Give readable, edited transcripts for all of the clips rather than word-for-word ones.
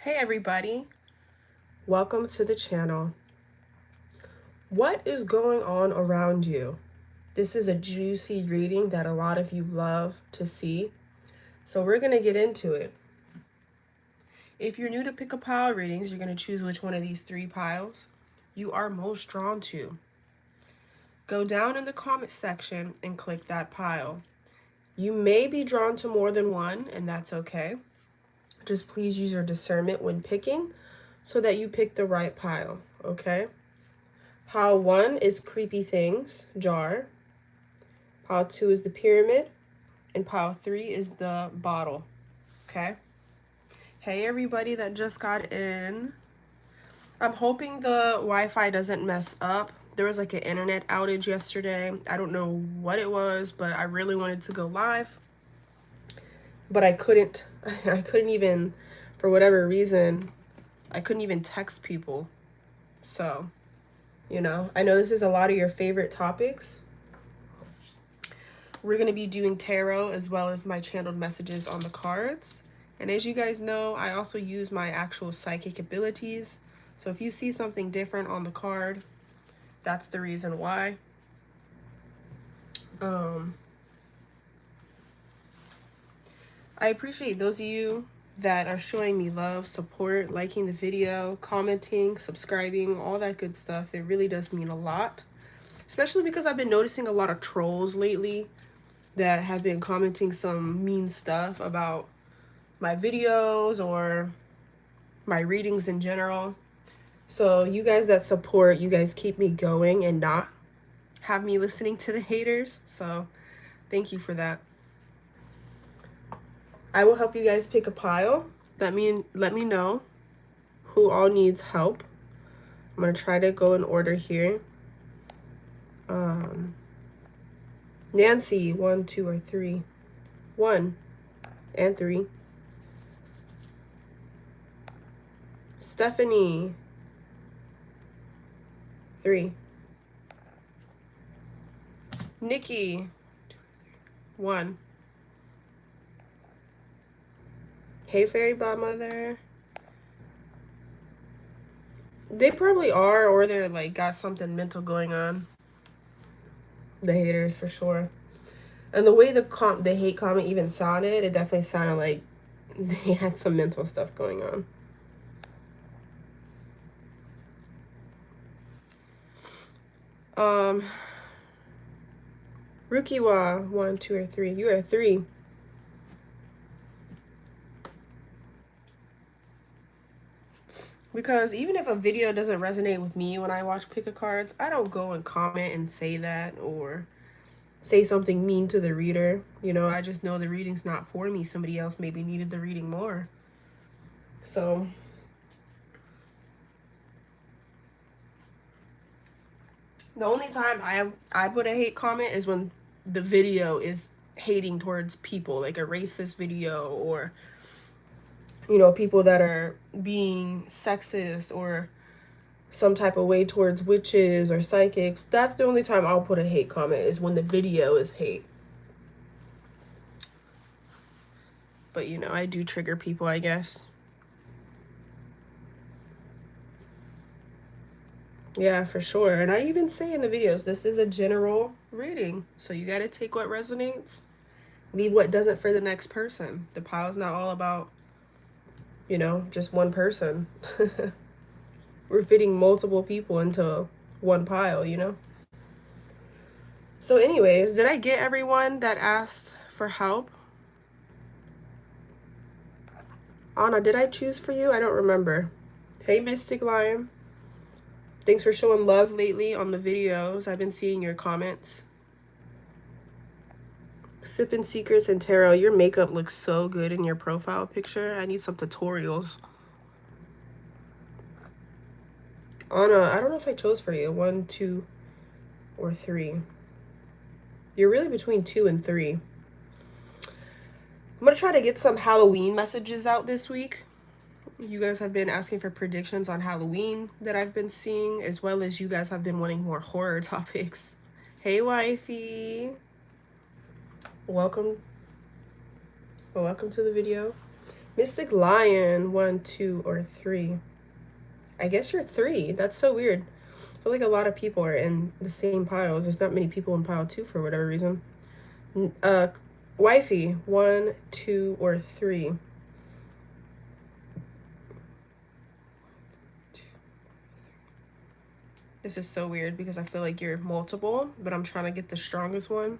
Hey everybody, welcome to the channel. What is going on around you? This is a juicy reading that a lot of you love to see, so we're going to get into it. If you're new to pick a pile readings, you're going to choose which one of these 3 piles you are most drawn to. Go down in the comment section and click that pile. You may be drawn to more than one, and that's okay. Just please use your discernment when picking so that you pick the right pile, okay? Pile 1 is Creepy Things, jar. Pile 2 is the pyramid. And pile 3 is the bottle, okay? Hey everybody that just got in. I'm hoping the Wi-Fi doesn't mess up. There was like an internet outage yesterday. I don't know what it was, but I really wanted to go live. But I couldn't. I couldn't even, for whatever reason, I couldn't even text people. So, you know, I know this is a lot of your favorite topics. We're going to be doing tarot as well as my channeled messages on the cards. And as you guys know, I also use my actual psychic abilities. So if you see something different on the card, that's the reason why. I appreciate those of you that are showing me love, support, liking the video, commenting, subscribing, all that good stuff. It really does mean a lot. Especially because I've been noticing a lot of trolls lately that have been commenting some mean stuff about my videos or my readings in general. So you guys that support, you guys keep me going and not have me listening to the haters. So thank you for that. I will help you guys pick a pile. Let me know who all needs help. I'm going to try to go in order here. Nancy, 1, 2, or 3. 1 and 3. Stephanie, 3. Nikki, 1. Hey, Fairy Godmother. They probably are, or they're like got something mental going on. The haters, for sure. And the way the hate comment even sounded, it definitely sounded like they had some mental stuff going on. Rukiwa, 1, 2, or 3. You are 3. Because even if a video doesn't resonate with me when I watch Pickacards, I don't go and comment and say that or say something mean to the reader. You know, I just know the reading's not for me. Somebody else maybe needed the reading more. So the only time I put a hate comment is when the video is hating towards people, like a racist video, or you know, people that are being sexist or some type of way towards witches or psychics. That's the only time I'll put a hate comment, is when the video is hate. But you know, I do trigger people, I guess. Yeah, for sure. And I even say in the videos, this is a general reading. So you got to take what resonates, leave what doesn't for the next person. The pile's not all about, you know, just one person. We're fitting multiple people into one pile, you know? So anyways, did I get everyone that asked for help? Anna, did I choose for you? I don't remember. Hey, Mystic Lion. Thanks for showing love lately on the videos. I've been seeing your comments. Sipping Secrets and Tarot, your makeup looks so good in your profile picture. I need some tutorials. Anna, I don't know if I chose for you. 1, 2, or 3. You're really between 2 and 3. I'm going to try to get some Halloween messages out this week. You guys have been asking for predictions on Halloween that I've been seeing, as well as you guys have been wanting more horror topics. Hey, wifey. Welcome to the video. Mystic Lion, 1, 2, or 3. I guess you're 3. That's so weird. I feel like a lot of people are in the same piles. There's not many people in pile 2 for whatever reason. Wifey, 1, 2, or 3. This is so weird because I feel like you're multiple, but I'm trying to get the strongest one. 1,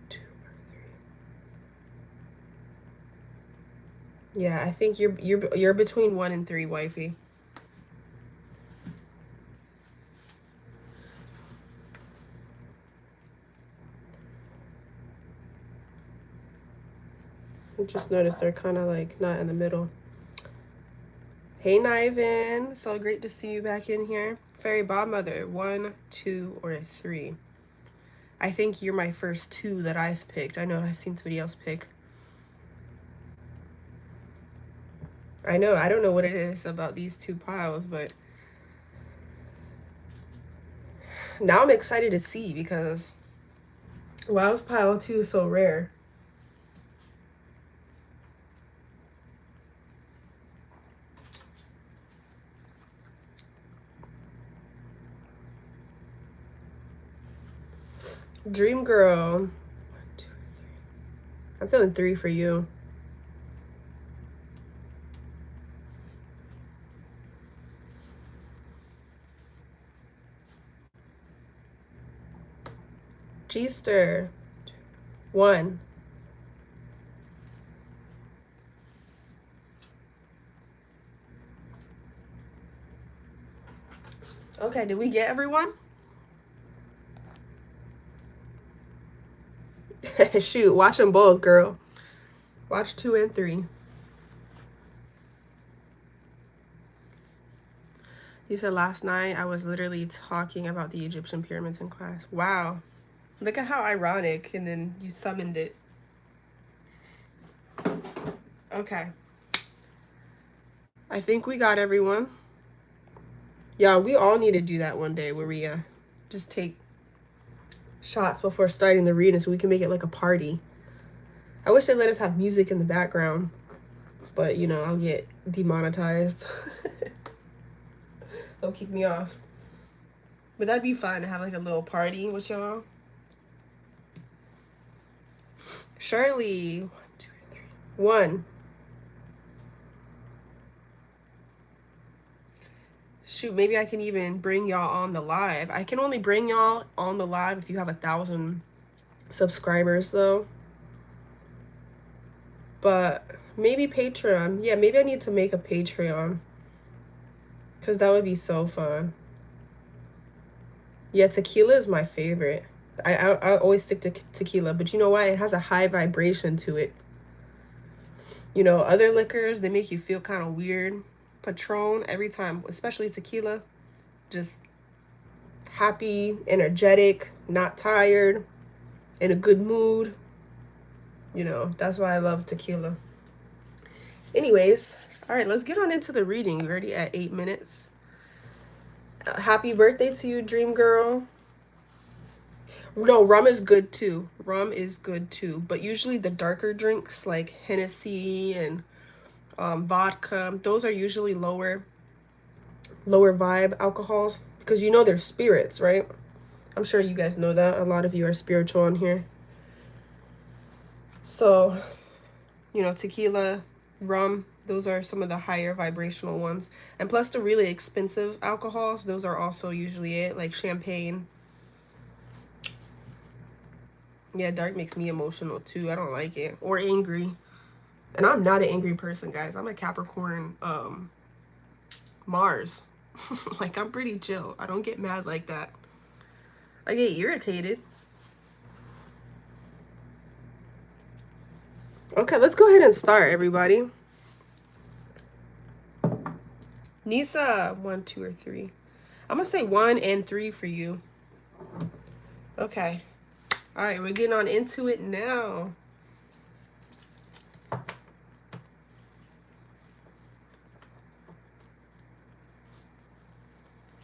2, or 3. Yeah, I think you're between 1 and 3, wifey. I just noticed they're kind of like not in the middle. Hey, Niven. So great to see you back in here. Fairy Godmother, 1, 2, or 3. I think you're my first 2 that I've picked. I know I've seen somebody else pick. I know, I don't know what it is about these 2 piles, but now I'm excited to see because why is pile 2 so rare? Dream Girl. 1, 2, 3. I'm feeling 3 for you. G-Stir. 1. Okay, did we get everyone? Shoot, watch them both, girl. Watch 2 and 3. You said last night I was literally talking about the Egyptian pyramids in class. Wow. Look at how ironic, and then you summoned it. Okay. I think we got everyone. Yeah, we all need to do that one day where we just take shots before starting the reading so we can make it like a party. I wish they let us have music in the background, but you know, I'll get demonetized. They'll kick me off. But that'd be fun to have like a little party with y'all. Shirley, 1, 2, 3. 1. Shoot, maybe I can even bring y'all on the live. I can only bring y'all on the live if you have 1,000 subscribers though. But maybe Patreon. Yeah, maybe I need to make a Patreon, because that would be so fun. Yeah, tequila is my favorite. I always stick to tequila, but you know why? It has a high vibration to it. You know, other liquors, they make you feel kind of weird. Patron, every time, especially tequila, just happy, energetic, not tired, in a good mood. You know, that's why I love tequila. Anyways, all right, let's get on into the reading. We're already at 8 minutes. Happy birthday to you, Dream Girl. No, rum is good too. Rum is good too. But usually the darker drinks like Hennessy and vodka, those are usually lower vibe alcohols, because you know they're spirits, right? I'm sure you guys know that. A lot of you are spiritual in here. So, you know, tequila, rum, those are some of the higher vibrational ones. And plus the really expensive alcohols, those are also usually it, like champagne. Yeah, dark makes me emotional too. I don't like it. Or angry. And I'm not an angry person, guys. I'm a Capricorn Mars. Like, I'm pretty chill. I don't get mad like that. I get irritated. Okay, let's go ahead and start, everybody. Nisa, 1, 2, or 3. I'm gonna say 1 and 3 for you. Okay. All right, we're getting on into it now.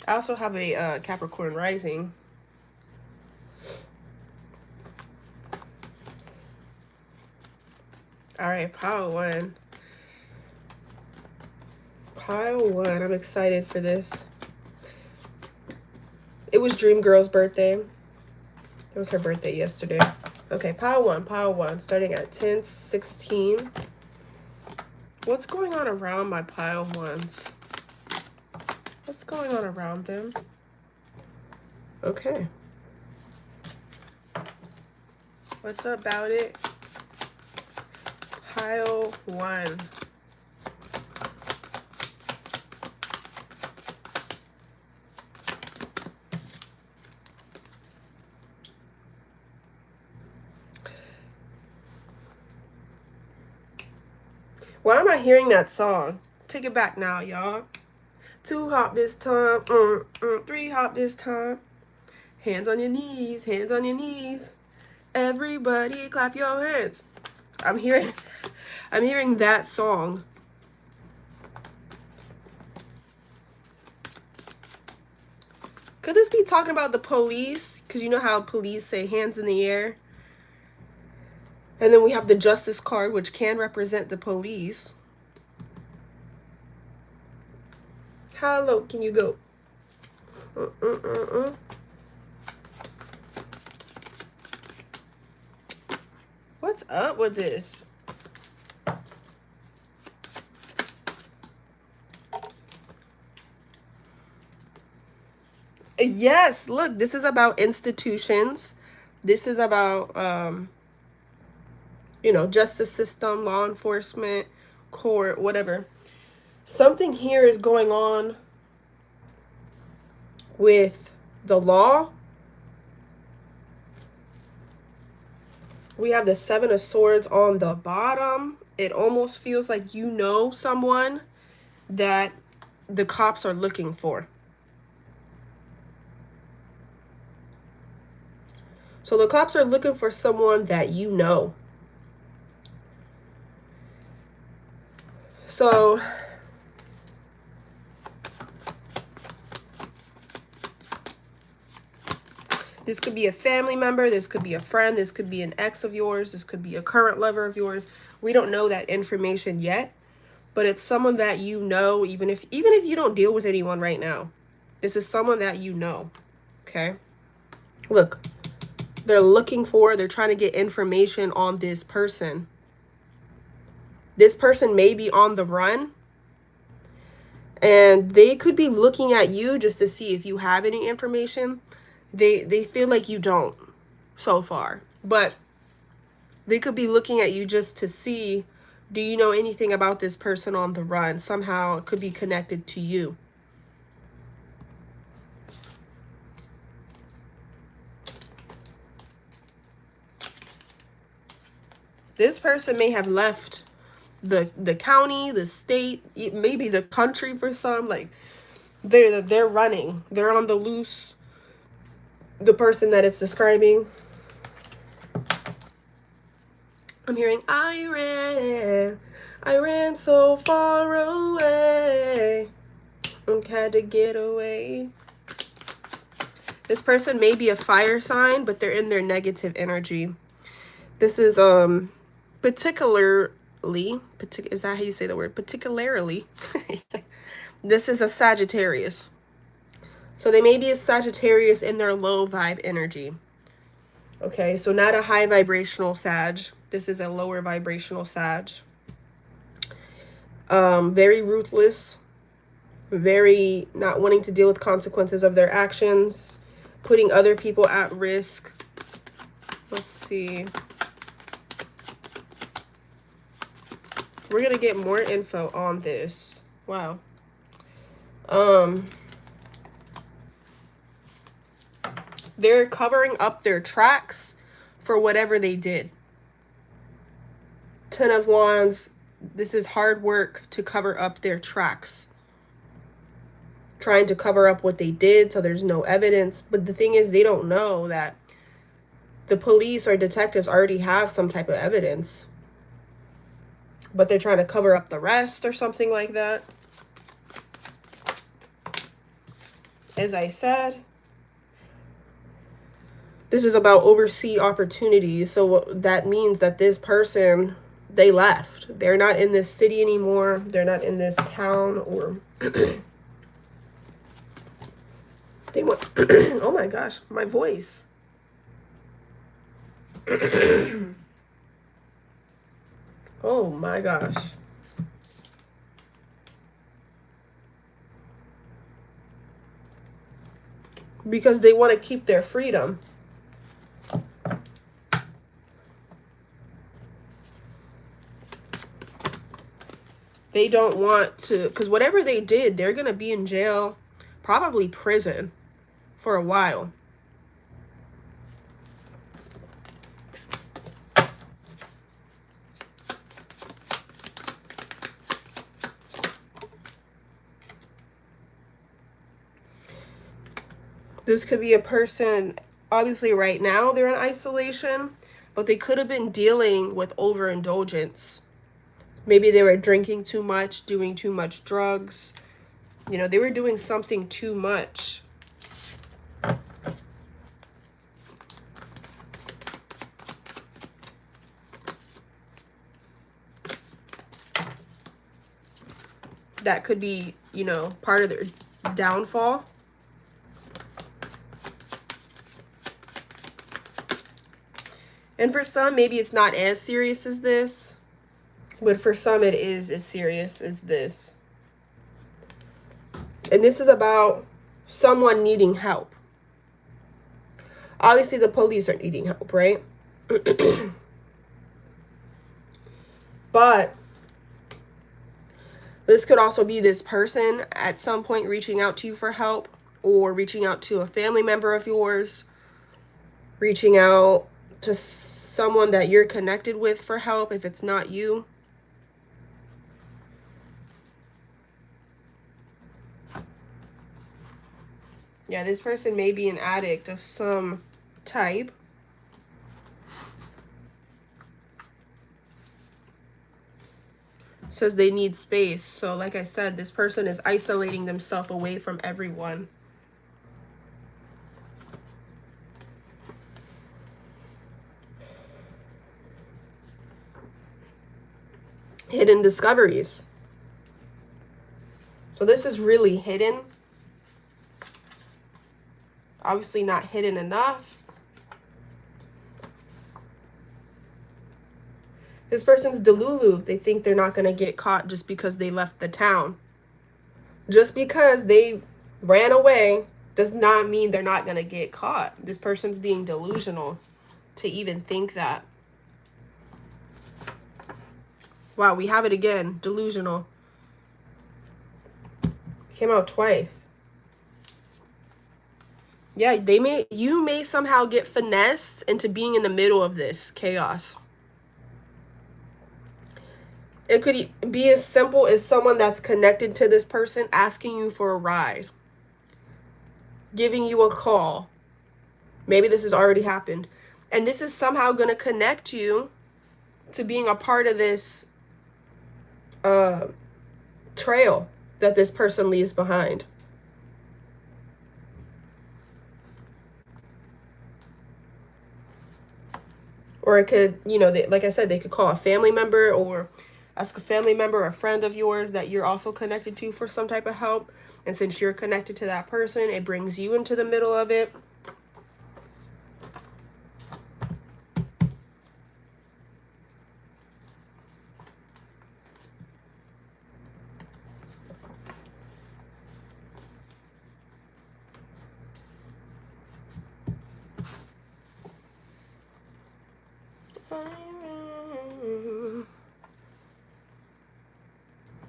I also have a Capricorn rising. All right, pile one. Pile one. I'm excited for this. It was Dream Girl's birthday. It was her birthday yesterday. Okay, pile one, starting at 10:16. What's going on around my pile ones? What's going on around them? Okay. What's about it? Pile one. Why am I hearing that song? Take it back now, y'all. 2 hop this time. 3 hop this time. Hands on your knees. Hands on your knees. Everybody clap your hands. I'm hearing that song. Could this be talking about the police? Because you know how police say hands in the air. And then we have the justice card, which can represent the police. How low can you go? What's up with this? Yes, look, this is about institutions. This is about, you know, justice system, law enforcement, court, whatever. Something here is going on with the law. We have the 7 of Swords on the bottom. It almost feels like you know someone that the cops are looking for. So the cops are looking for someone that you know. So this could be a family member, this could be a friend, this could be an ex of yours, this could be a current lover of yours. We don't know that information yet, but it's someone that you know, even if you don't deal with anyone right now. This is someone that you know. Okay? Look, they're trying to get information on this person. This person may be on the run, and they could be looking at you just to see if you have any information. They feel like you don't so far, but they could be looking at you just to see, do you know anything about this person on the run? Somehow it could be connected to you. This person may have left the county, the state, maybe the country for some. Like they're running, they're on the loose. The person that it's describing, I'm hearing I ran so far away and had to get away. This person may be a fire sign, but they're in their negative energy. This is particularly, is that how you say the word? Particularly, this is a Sagittarius. So they may be a Sagittarius in their low vibe energy. Okay, so not a high vibrational Sag. This is a lower vibrational Sag. Very ruthless. Very not wanting to deal with consequences of their actions. Putting other people at risk. Let's see. We're going to get more info on this. Wow. They're covering up their tracks for whatever they did. 10 of Wands, this is hard work to cover up their tracks. Trying to cover up what they did so there's no evidence. But the thing is, they don't know that the police or detectives already have some type of evidence. But they're trying to cover up the rest or something like that. As I said, this is about overseas opportunities. So that means that this person They left. They're not in this city anymore. They're not in this town, or they went. Oh my gosh, my voice. Oh my gosh. Because they want to keep their freedom. They don't want to, because whatever they did, they're going to be in jail, probably prison, for a while. This could be a person, obviously right now they're in isolation, but they could have been dealing with overindulgence. Maybe they were drinking too much, doing too much drugs. You know, they were doing something too much. That could be, you know, part of their downfall. And for some, maybe it's not as serious as this, but for some it is as serious as this. And this is about someone needing help. Obviously, the police are needing help, right? But this could also be this person at some point reaching out to you for help, or reaching out to a family member of yours, reaching out to someone that you're connected with for help if it's not you. Yeah, this person may be an addict of some type. Says they need space. So like I said, this person is isolating themselves away from everyone. Hidden discoveries. So this is really hidden. Obviously not hidden enough. This person's delulu. They think they're not going to get caught just because they left the town. Just because they ran away does not mean they're not going to get caught. This person's being delusional to even think that. Wow, we have it again. Delusional. Came out twice. Yeah, you may somehow get finessed into being in the middle of this chaos. It could be as simple as someone that's connected to this person asking you for a ride, giving you a call. Maybe this has already happened. And this is somehow going to connect you to being a part of this trail that this person leaves behind. Or it could, you know, like I said, they could call a family member or ask a family member or a friend of yours that you're also connected to for some type of help. And since you're connected to that person, it brings you into the middle of it.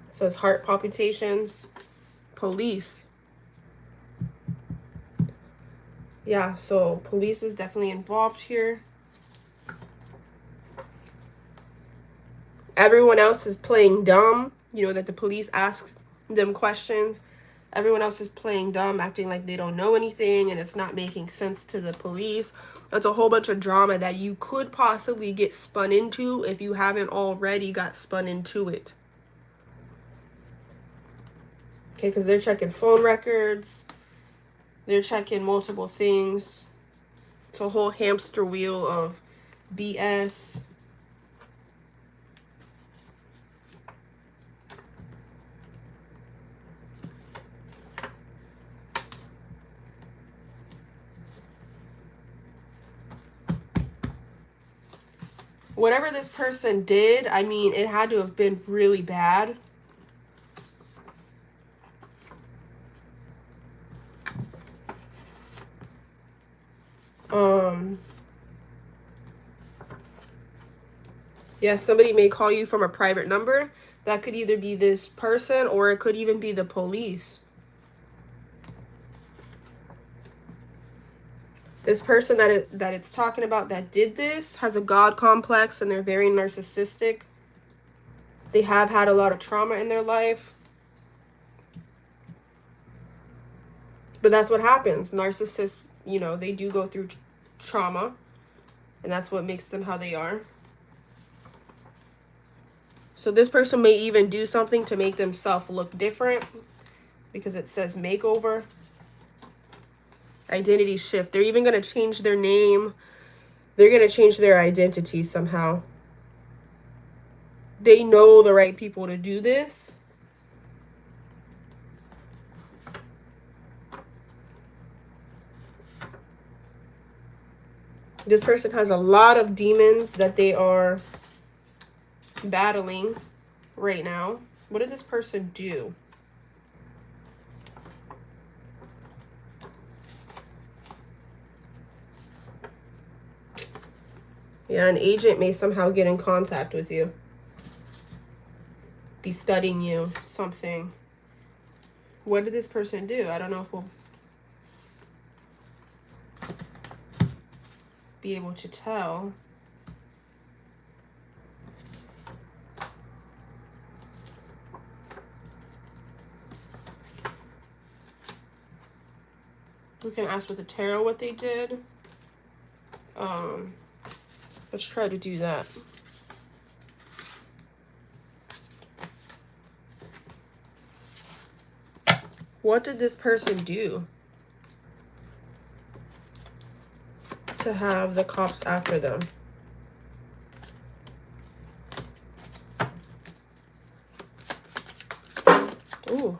It says heart palpitations, police. Yeah, so police is definitely involved here. Everyone else is playing dumb, you know, that the police ask them questions. Everyone else is playing dumb, acting like they don't know anything, and it's not making sense to the police. That's a whole bunch of drama that you could possibly get spun into if you haven't already got spun into it. Okay, because they're checking phone records. They're checking multiple things. It's a whole hamster wheel of BS. Whatever this person did, I mean, it had to have been really bad. Yeah, somebody may call you from a private number. That could either be this person or it could even be the police. This person that it's talking about that did this has a God complex and they're very narcissistic. They have had a lot of trauma in their life. But that's what happens. Narcissists, you know, they do go through trauma. And that's what makes them how they are. So this person may even do something to make themselves look different. Because it says makeover. Identity shift. They're even going to change their name. They're going to change their identity somehow. They know the right people to do this. This person has a lot of demons that they are battling right now. What did this person do? Yeah, an agent may somehow get in contact with you. Be studying you, something. What did this person do? I don't know if we'll be able to tell. We can ask with the tarot what they did. Let's try to do that. What did this person do to have the cops after them? Ooh.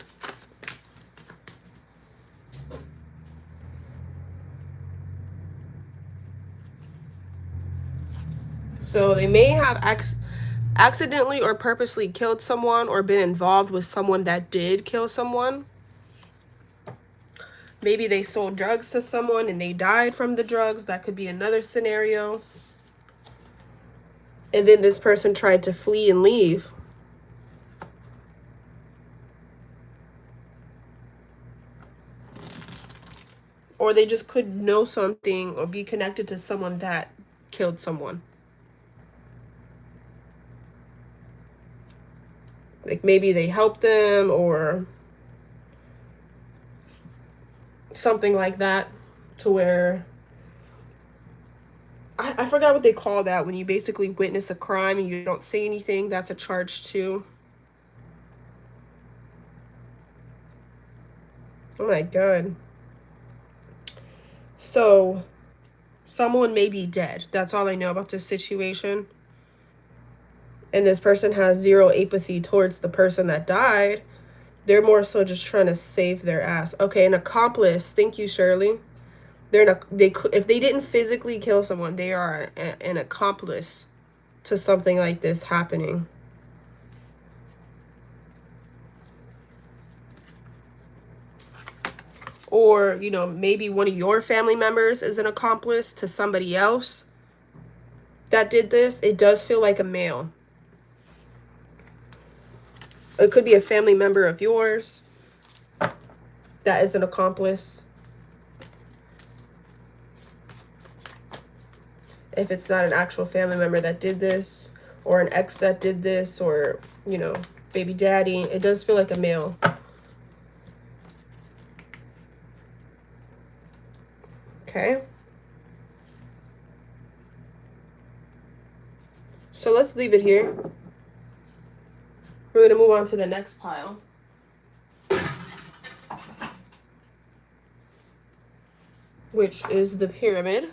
So they may have accidentally or purposely killed someone or been involved with someone that did kill someone. Maybe they sold drugs to someone and they died from the drugs. That could be another scenario. And then this person tried to flee and leave. Or they just could know something or be connected to someone that killed someone. Like maybe they helped them or something like that, to where I forgot what they call that when you basically witness a crime and you don't say anything. That's a charge too. Oh my God. So someone may be dead. That's all I know about this situation. And this person has zero empathy towards the person that died. They're more so just trying to save their ass. Okay, an accomplice. Thank you, Shirley. If they didn't physically kill someone, they are an accomplice to something like this happening. Or, you know, maybe one of your family members is an accomplice to somebody else that did this. It does feel like a male. It could be a family member of yours that is an accomplice. If it's not an actual family member that did this, or an ex that did this, or, you know, baby daddy, it does feel like a male. Okay. So let's leave it here. We're going to move on to the next pile. Which is the pyramid.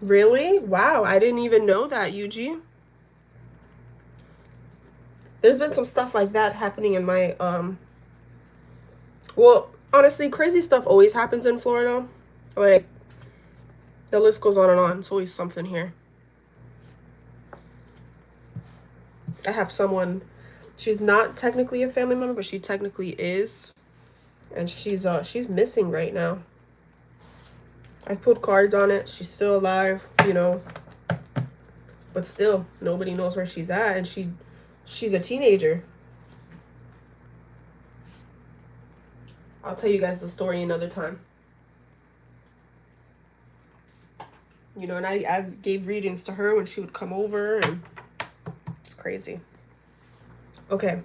Really? Wow, I didn't even know that, Yuji. There's been some stuff like that happening in my Well, honestly, crazy stuff always happens in Florida. Like, the list goes on and on. It's always something here. I have someone, she's not technically a family member, but she technically is. And she's missing right now. I put cards on it. She's still alive, you know. But still, nobody knows where she's at, and she's a teenager. I'll tell you guys the story another time. You know, and I gave readings to her when she would come over, and it's crazy. Okay,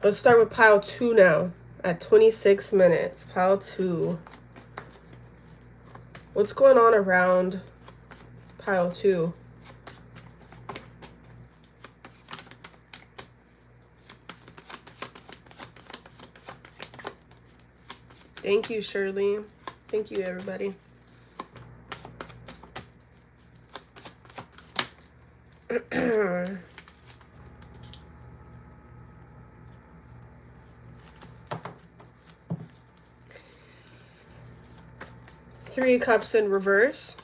let's start with pile 2 now at 26 minutes. Pile 2. What's going on around pile 2? Thank you, Shirley. Thank you, everybody. Three Cups in reverse.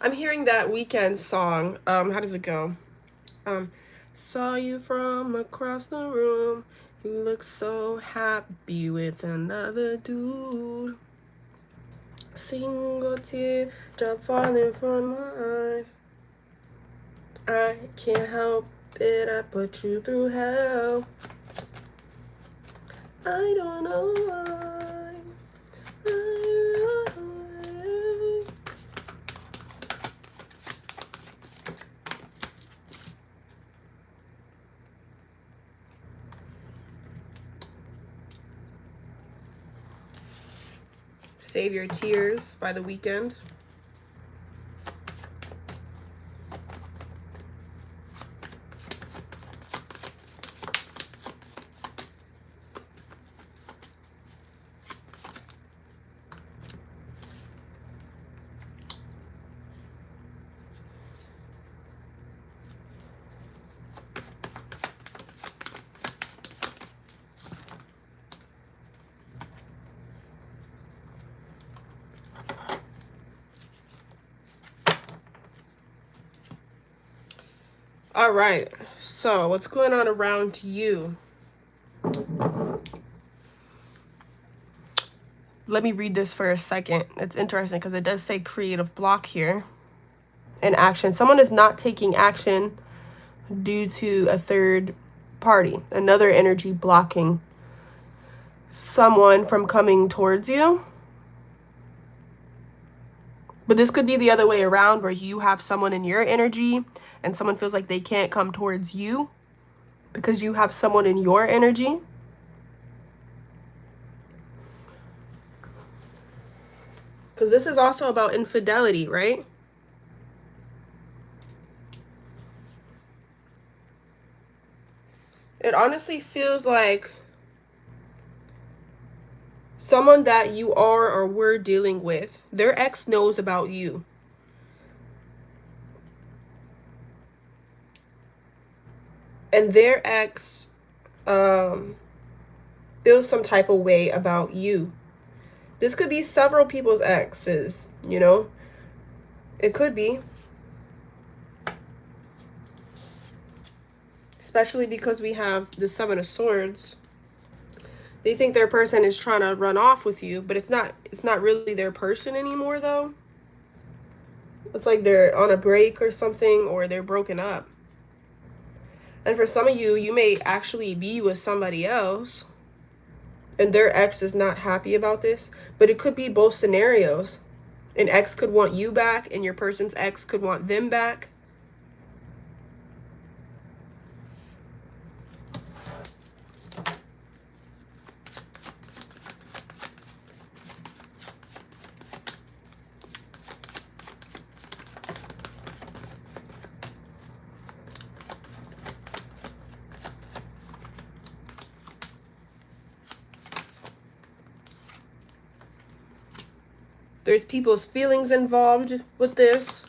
I'm hearing that Weekend song. How does it go? Saw you from across the room. You look so happy with another dude. Single tear drop falling from my eyes. I can't help it, I put you through hell. I don't know why. Save Your Tears by The Weeknd. All right, so what's going on around you? Let me read this for a second. It's interesting because it does say creative block here. And action. Someone is not taking action due to a third party. Another energy blocking someone from coming towards you. But this could be the other way around, where you have someone in your energy and someone feels like they can't come towards you because you have someone in your energy. Because this is also about infidelity, right? It honestly feels like someone that you are or were dealing with, their ex knows about you. And their ex feels some type of way about you. This could be several people's exes, you know? It could be. Especially because we have the Seven of Swords. They think their person is trying to run off with you, but it's not really their person anymore, though. It's like they're on a break or something, or they're broken up. And for some of you, you may actually be with somebody else, and their ex is not happy about this, but it could be both scenarios. An ex could want you back, and your person's ex could want them back. There's people's feelings involved with this.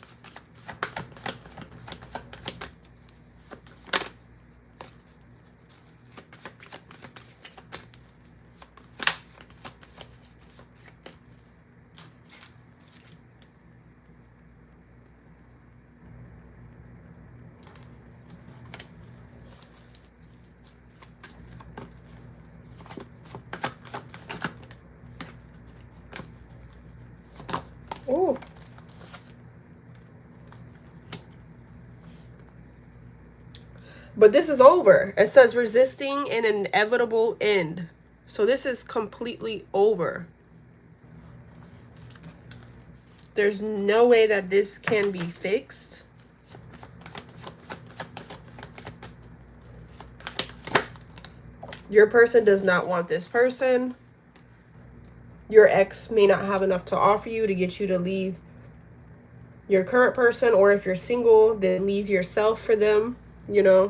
Oh. But this is over. It says resisting an inevitable end. So this is completely over. There's no way that this can be fixed. Your person does not want this person. Your ex may not have enough to offer you to get you to leave your current person, or if you're single, then leave yourself for them, you know.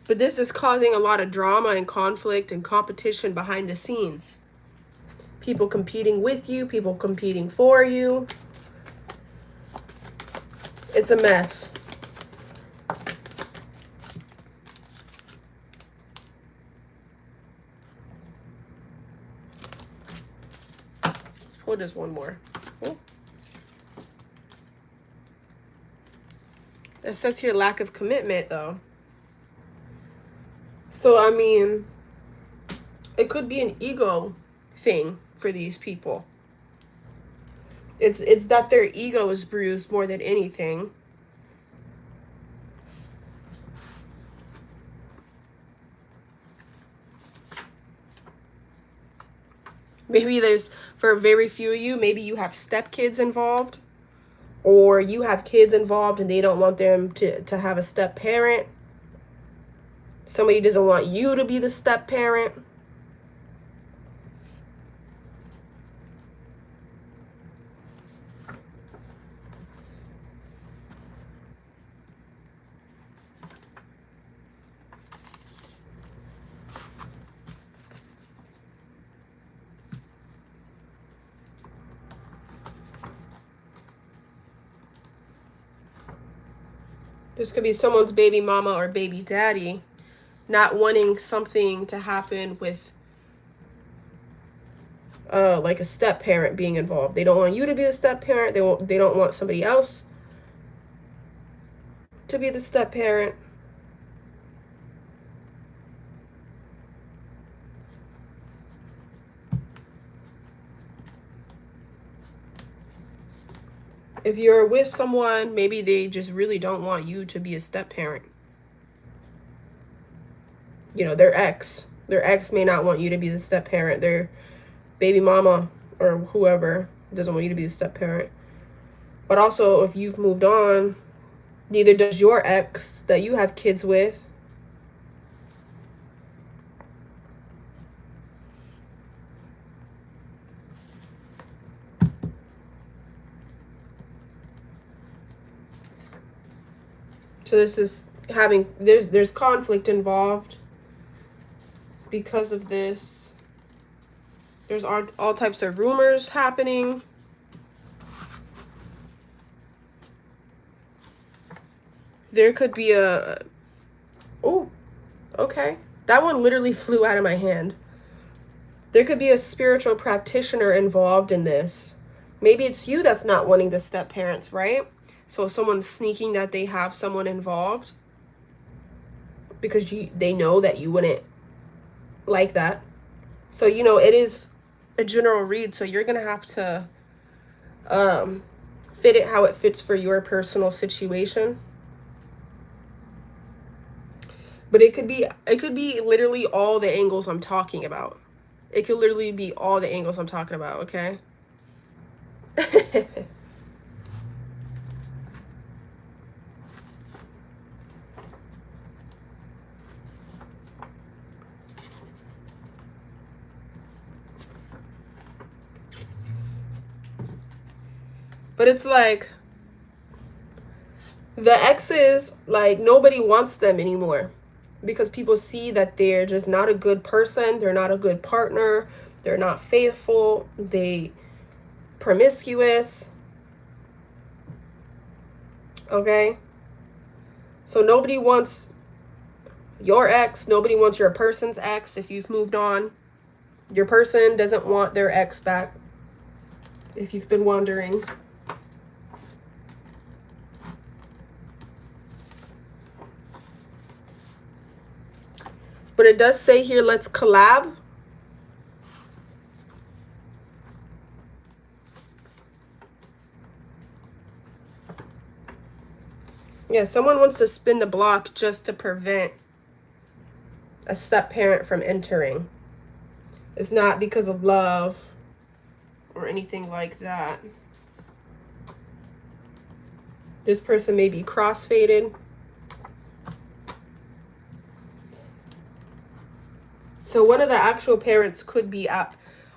But this is causing a lot of drama and conflict and competition behind the scenes. People competing with you, people competing for you. It's a mess. Let's pull just one more. Oh. It says here lack of commitment, though. So, I mean, it could be an ego thing for these people. It's that their ego is bruised more than anything. Maybe there's, for very few of you, maybe you have stepkids involved, or you have kids involved and they don't want them to have a step parent. Somebody doesn't want you to be the step parent. This could be someone's baby mama or baby daddy not wanting something to happen with like a step parent being involved. They don't want you to be the step parent. They don't want somebody else to be the step parent. If you're with someone, maybe they just really don't want you to be a step parent. You know, their ex may not want you to be the step parent. Their baby mama or whoever doesn't want you to be the step parent. But also, if you've moved on, neither does your ex that you have kids with. So this is having, there's conflict involved because of this. There's all types of rumors happening. There could be a, oh, okay. That one literally flew out of my hand. There could be a spiritual practitioner involved in this. Maybe it's you that's not wanting the step parents, right? So someone's sneaking that they have someone involved because they know that you wouldn't like that. So, you know, it is a general read, so you're going to have to fit it how it fits for your personal situation. But it could be literally all the angles I'm talking about. It could literally be all the angles I'm talking about, okay? But it's like the exes, like nobody wants them anymore. because people see that they're just not a good person, they're not a good partner, they're not faithful, they promiscuous. Okay? So nobody wants your ex, nobody wants your person's ex if you've moved on. Your person doesn't want their ex back, if you've been wondering. But it does say here, let's collab. Yeah, someone wants to spin the block just to prevent a step-parent from entering. It's not because of love or anything like that. This person may be cross-faded. So one of the actual parents could be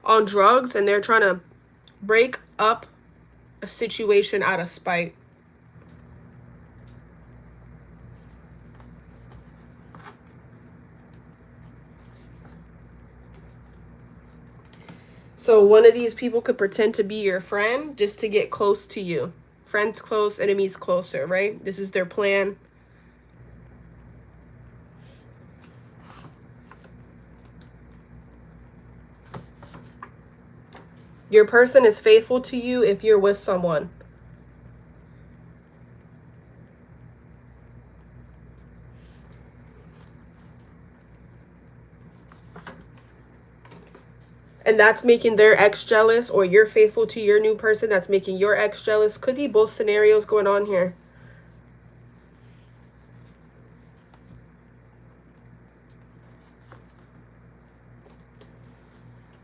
on drugs, and they're trying to break up a situation out of spite. So one of these people could pretend to be your friend just to get close to you. Friends close, enemies closer, right? This is their plan. Your person is faithful to you if you're with someone. And that's making their ex jealous, or you're faithful to your new person that's making your ex jealous. Could be both scenarios going on here.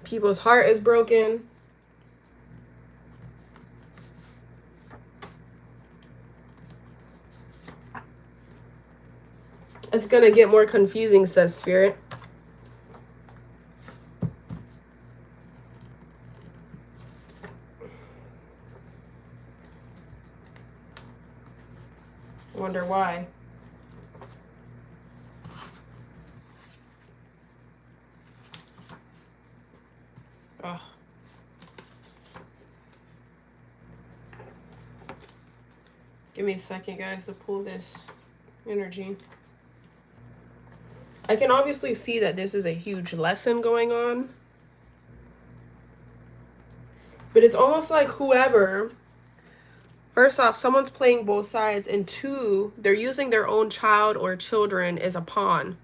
People's heart is broken. It's going to get more confusing, says Spirit. Wonder why. Oh. Give me a second, guys, to pull this energy. I can obviously see that this is a huge lesson going on. But it's almost like whoever, first off, someone's playing both sides, and two, they're using their own child or children as a pawn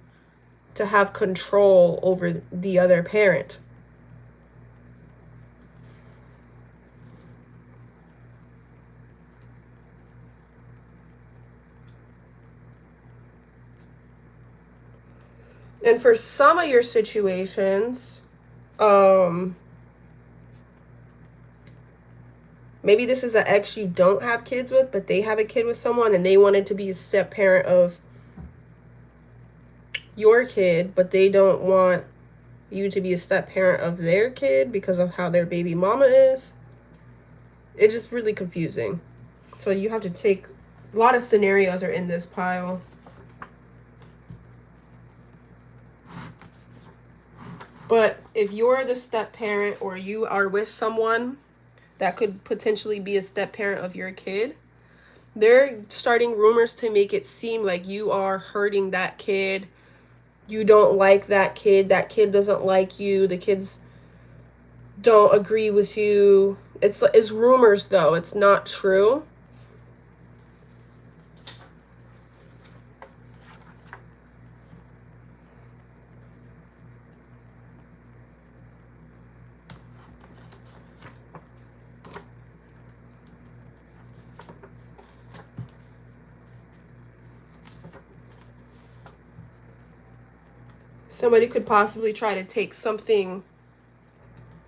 to have control over the other parent. And for some of your situations, maybe this is an ex you don't have kids with, but they have a kid with someone and they wanted to be a step parent of your kid, but they don't want you to be a step parent of their kid because of how their baby mama is. It's just really confusing. So you have to take, a lot of scenarios are in this pile. But if you're the step parent, or you are with someone that could potentially be a step parent of your kid, they're starting rumors to make it seem like you are hurting that kid. You don't like that kid doesn't like you, the kids don't agree with you. It's rumors, though. It's not true. Somebody could possibly try to take something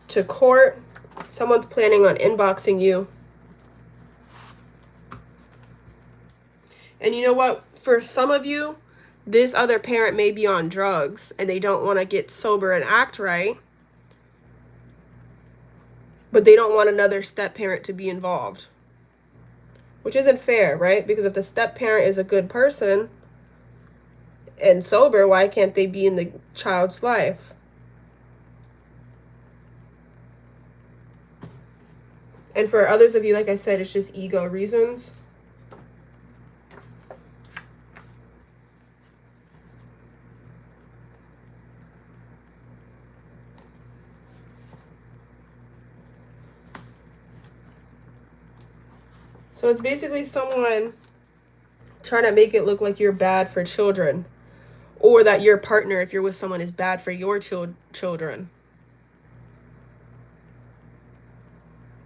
to court. Someone's planning on inboxing you. And you know what? For some of you, this other parent may be on drugs and they don't want to get sober and act right. But they don't want another step parent to be involved. Which isn't fair, right? Because if the step parent is a good person, and sober, why can't they be in the child's life? And for others of you, like I said, it's just ego reasons. So it's basically someone trying to make it look like you're bad for children, or that your partner, if you're with someone, is bad for your children.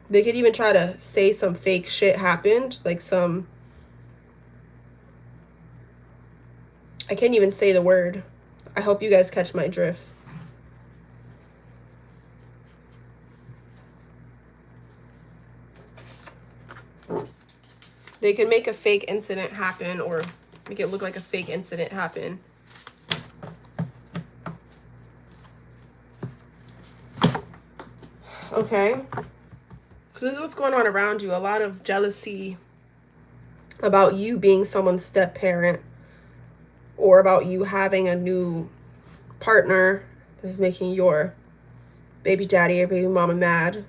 They could even try to say some fake shit happened, like some, I can't even say the word. I hope you guys catch my drift. They could make a fake incident happen, or make it look like a fake incident happen. Okay. So this is what's going on around you. A lot of jealousy about you being someone's step parent, or about you having a new partner. This is making your baby daddy or baby mama mad.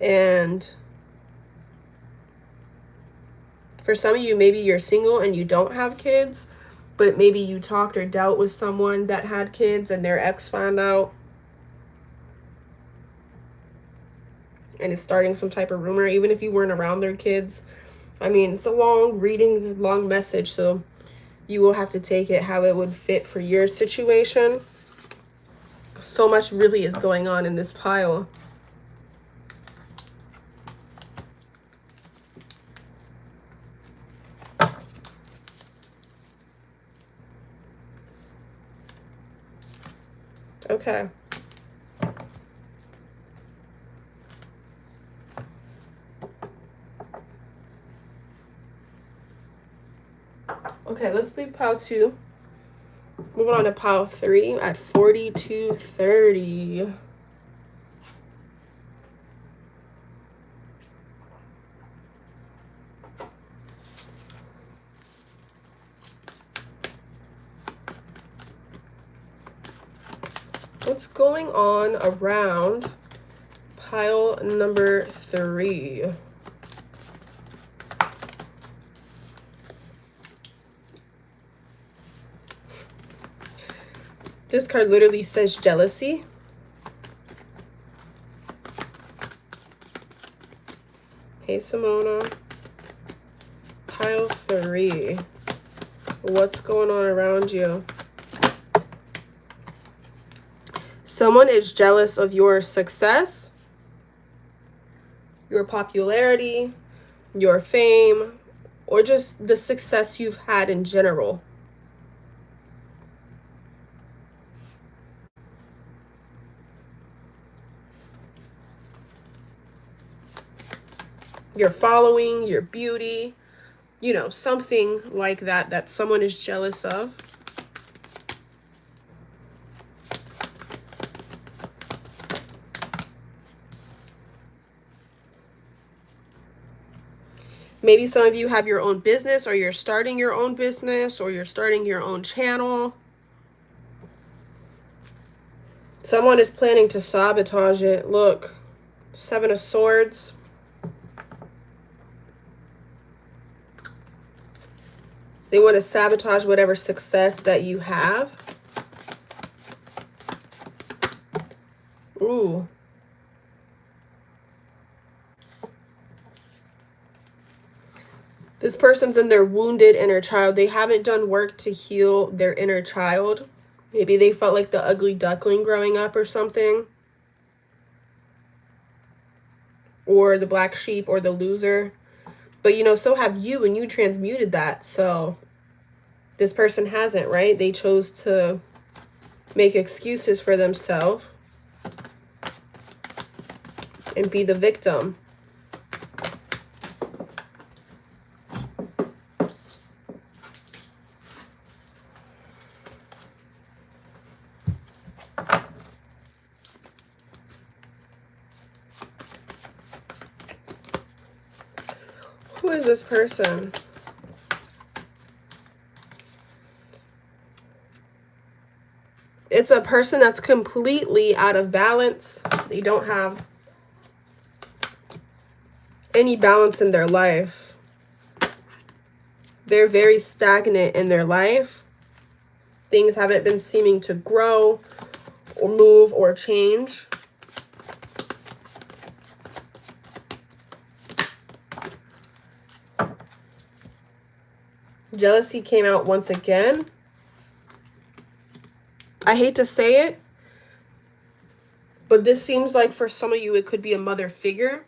And for some of you, maybe you're single and you don't have kids, but maybe you talked or dealt with someone that had kids and their ex found out and is starting some type of rumor, even if you weren't around their kids. I mean, it's a long message, so you will have to take it how it would fit for your situation. So much really is going on in this pile. Okay. Okay, let's leave pile 2. Moving on to pile 3 at 4230. What's going on around pile number 3? This card literally says jealousy. Hey, Simona. Pile 3. What's going on around you? Someone is jealous of your success, your popularity, your fame, or just the success you've had in general. Your following, your beauty, you know, something like that, that someone is jealous of. Maybe some of you have your own business, or you're starting your own business, or you're starting your own channel. Someone is planning to sabotage it. Look, 7 of Swords. They want to sabotage whatever success that you have. Ooh. This person's in their wounded inner child. They haven't done work to heal their inner child. Maybe they felt like the ugly duckling growing up or something. Or the black sheep or the loser. But, you know, so have you, and you transmuted that. So this person hasn't, right? They chose to make excuses for themselves and be the victim. Who is this person? It's a person that's completely out of balance. They don't have any balance in their life. They're very stagnant in their life. Things haven't been seeming to grow or move or change. Jealousy came out once again. I hate to say it, but this seems like for some of you, it could be a mother figure.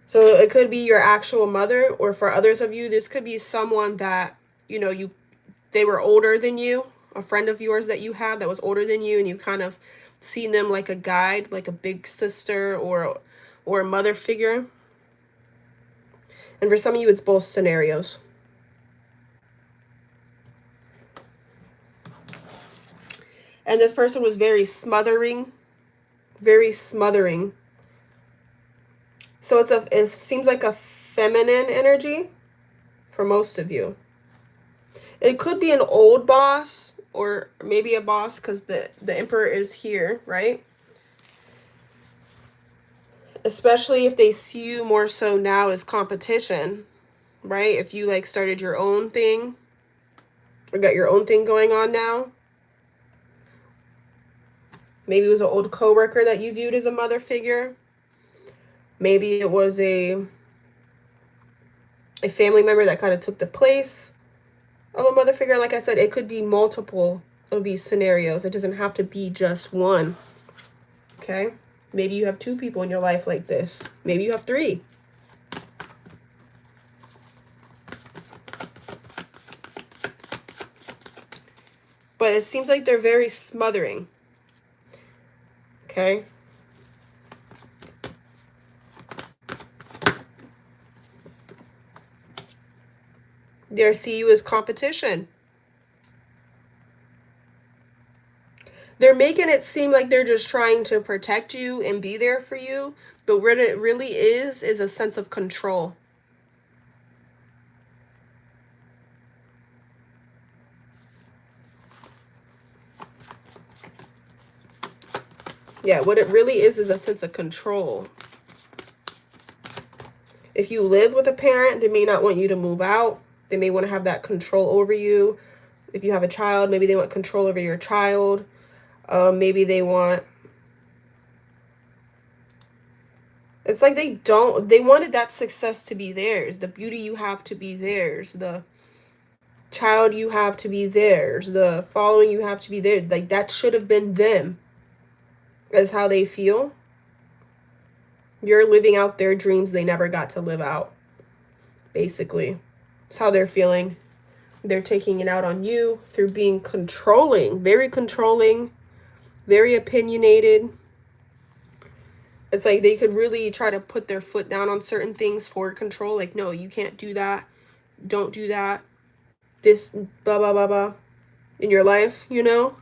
So it could be your actual mother, or for others of you, this could be someone that, you know, they were older than you, a friend of yours that you had that was older than you, and you kind of seen them like a guide, like a big sister or a mother figure. And for some of you, it's both scenarios. And this person was very smothering, very smothering. So it seems like a feminine energy for most of you. It could be an old boss, or maybe a boss, because the Emperor is here, right? Especially if they see you more so now as competition, right? If you like started your own thing or got your own thing going on now. Maybe it was an old coworker that you viewed as a mother figure. Maybe it was a family member that kind of took the place of a mother figure. Like I said, it could be multiple of these scenarios. It doesn't have to be just one. Okay? Maybe you have 2 people in your life like this. Maybe you have 3. But it seems like they're very smothering. Okay? They see you as competition. They're making it seem like they're just trying to protect you and be there for you. But what it really is a sense of control. Yeah, what it really is a sense of control. If you live with a parent, they may not want you to move out. They may want to have that control over you. If you have a child, maybe they want control over your child. Maybe they want... It's like they wanted that success to be theirs. The beauty you have to be theirs. The child you have to be theirs. The following you have to be theirs. Like, that should have been them. That's how they feel. You're living out their dreams they never got to live out. Basically. That's how they're feeling. They're taking it out on you through being controlling. Very controlling. Very opinionated. It's like they could really try to put their foot down on certain things for control. Like, no, you can't do that. Don't do that. This, blah, blah, blah, blah. In your life, you know?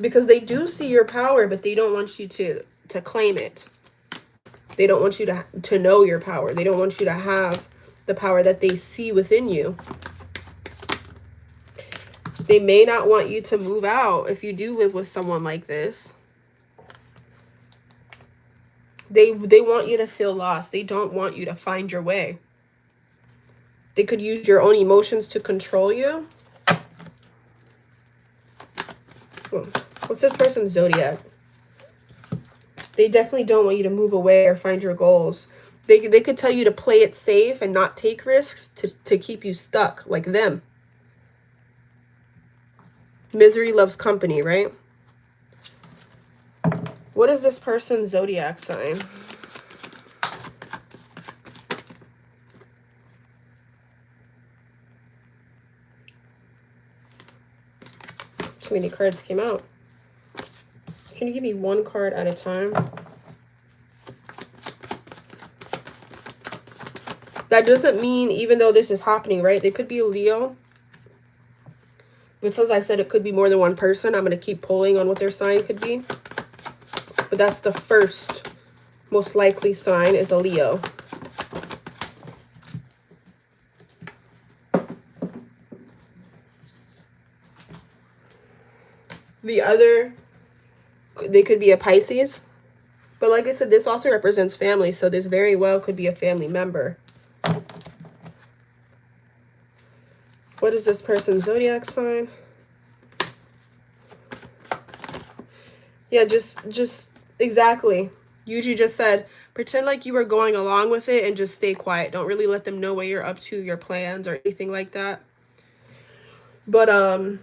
Because they do see your power, but they don't want you to claim it. They don't want you to know your power. They don't want you to have the power that they see within you. They may not want you to move out if you do live with someone like this. They want you to feel lost. They don't want you to find your way. They could use your own emotions to control you. What's this person's zodiac? They definitely don't want you to move away or find your goals. They could tell you to play it safe and not take risks to keep you stuck, like them. Misery loves company, right? What is this person's zodiac sign? Too many cards came out. Can you give me one card at a time? That doesn't mean, even though this is happening, right? They could be a Leo. But since I said it could be more than one person, I'm going to keep pulling on what their sign could be. But that's the first most likely sign, is a Leo. the other, they could be a Pisces. But like I said, this also represents family, so this very well could be a family member. What is this person's zodiac sign? Yeah, just exactly. Yuji just said, pretend like you were going along with it and just stay quiet. Don't really let them know what you're up to, your plans, or anything like that. But,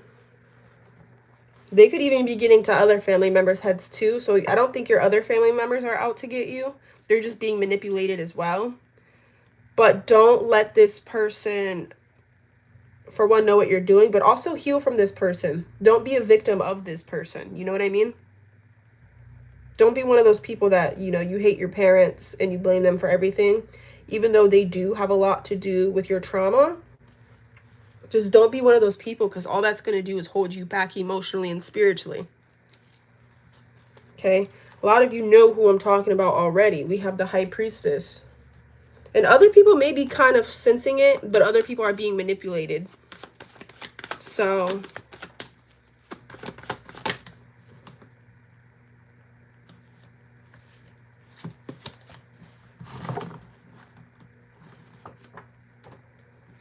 they could even be getting to other family members' heads too. So I don't think your other family members are out to get you. They're just being manipulated as well. But don't let this person, for one, know what you're doing, but also heal from this person. Don't be a victim of this person. You know what I mean? Don't be one of those people that, you know, you hate your parents and you blame them for everything, even though they do have a lot to do with your trauma. Just don't be one of those people, because all that's going to do is hold you back emotionally and spiritually. Okay? A lot of you know who I'm talking about already. We have the High Priestess. And other people may be kind of sensing it, but other people are being manipulated. So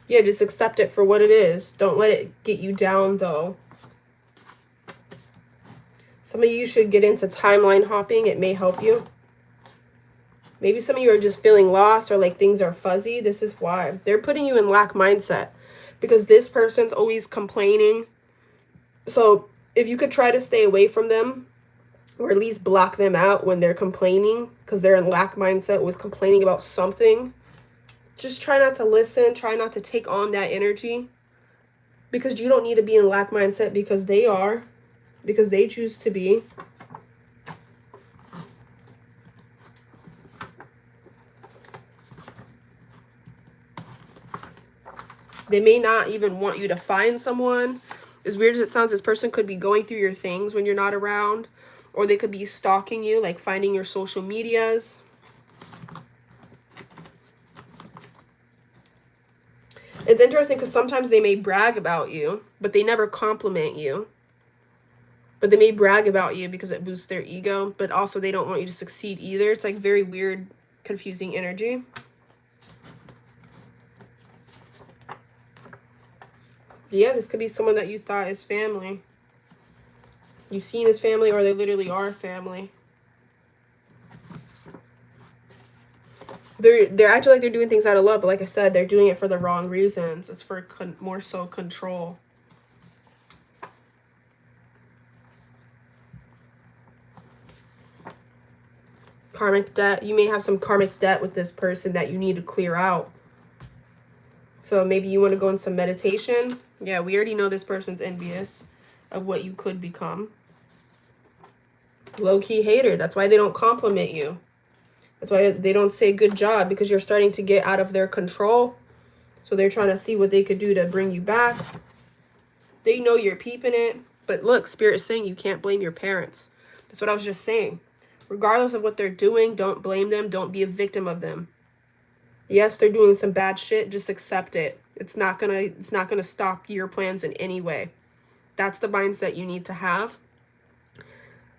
yeah, just accept it for what it is. Don't let it get you down, though. Some of you should get into timeline hopping. It may help you. Maybe some of you are just feeling lost, or like things are fuzzy. This is why. They're putting you in lack mindset, because this person's always complaining. So if you could try to stay away from them, or at least block them out when they're complaining, because they're in lack mindset, was complaining about something. Just try not to listen. Try not to take on that energy, because you don't need to be in lack mindset, because they are, because they choose to be. They may not even want you to find someone. As weird as it sounds, this person could be going through your things when you're not around, or they could be stalking you, like finding your social medias. It's interesting because sometimes they may brag about you, but they never compliment you. But they may brag about you because it boosts their ego, but also they don't want you to succeed either. It's like very weird, confusing energy. Yeah, this could be someone that you thought is family. You've seen as family, or they literally are family. They're acting like they're doing things out of love, but like I said, they're doing it for the wrong reasons. It's for more so control. Karmic debt. You may have some karmic debt with this person that you need to clear out. So maybe you want to go in some meditation. Yeah, we already know this person's envious of what you could become. Low-key hater. That's why they don't compliment you. That's why they don't say good job, because you're starting to get out of their control. So they're trying to see what they could do to bring you back. They know you're peeping it. But look, Spirit's saying you can't blame your parents. That's what I was just saying. Regardless of what they're doing, don't blame them. Don't be a victim of them. Yes, they're doing some bad shit. Just accept it. It's not gonna stop your plans in any way. That's the mindset you need to have.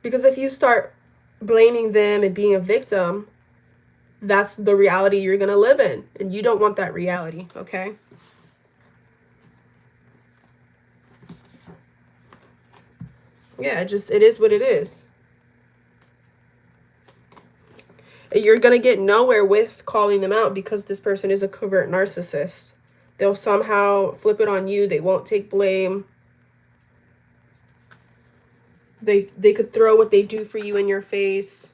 Because if you start blaming them and being a victim, that's the reality you're gonna live in. And you don't want that reality, okay? Yeah, it is what it is. You're going to get nowhere with calling them out, because this person is a covert narcissist. They'll somehow flip it on you. They won't take blame. They could throw what they do for you in your face.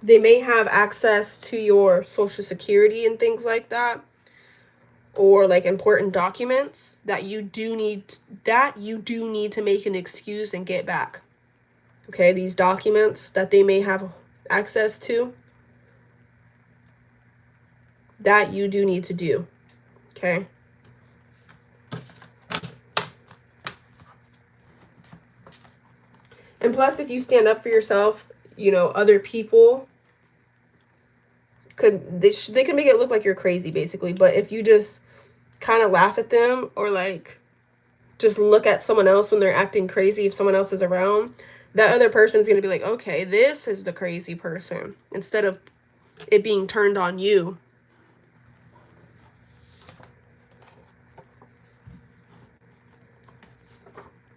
They may have access to your social security and things like that, or like important documents that you do need to make an excuse and get back. Okay, these documents that they may have access to, that you do need to do. Okay. And plus, if you stand up for yourself, you know, other people they can make it look like you're crazy, basically. But if you just kind of laugh at them, or like just look at someone else when they're acting crazy. If someone else is around, that other person is going to be like, okay, this is the crazy person, instead of it being turned on you.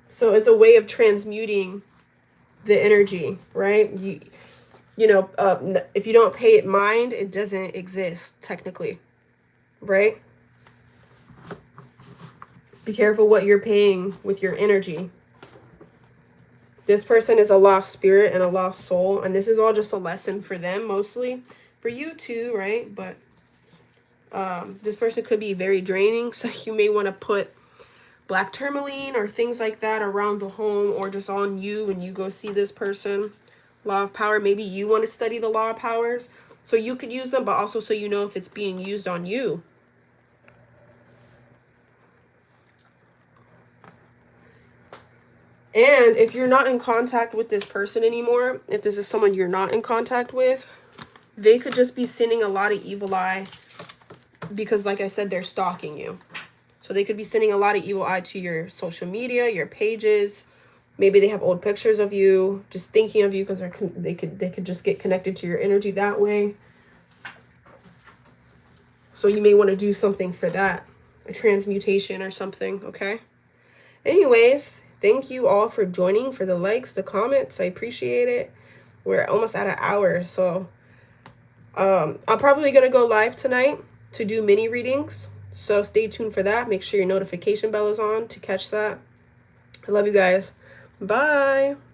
So it's a way of transmuting the energy, right? You know, if you don't pay it mind, it doesn't exist technically, right? Be careful what you're paying with your energy. This person is a lost spirit and a lost soul, and this is all just a lesson for them, mostly for you too, right? But this person could be very draining, so you may want to put black tourmaline or things like that around the home, or just on you when you go see this person. Law of power, maybe you want to study the law of powers so you could use them, but also so you know if it's being used on you. And if you're not in contact with this person anymore, if this is someone you're not in contact with, they could just be sending a lot of evil eye because, like I said, they're stalking you. So they could be sending a lot of evil eye to your social media, your pages. Maybe they have old pictures of you, just thinking of you because they could just get connected to your energy that way. So you may want to do something for that, a transmutation or something, okay? Anyways, thank you all for joining, for the likes, the comments. I appreciate it. We're almost at an hour, so I'm probably going to go live tonight to do mini readings. So stay tuned for that. Make sure your notification bell is on to catch that. I love you guys. Bye.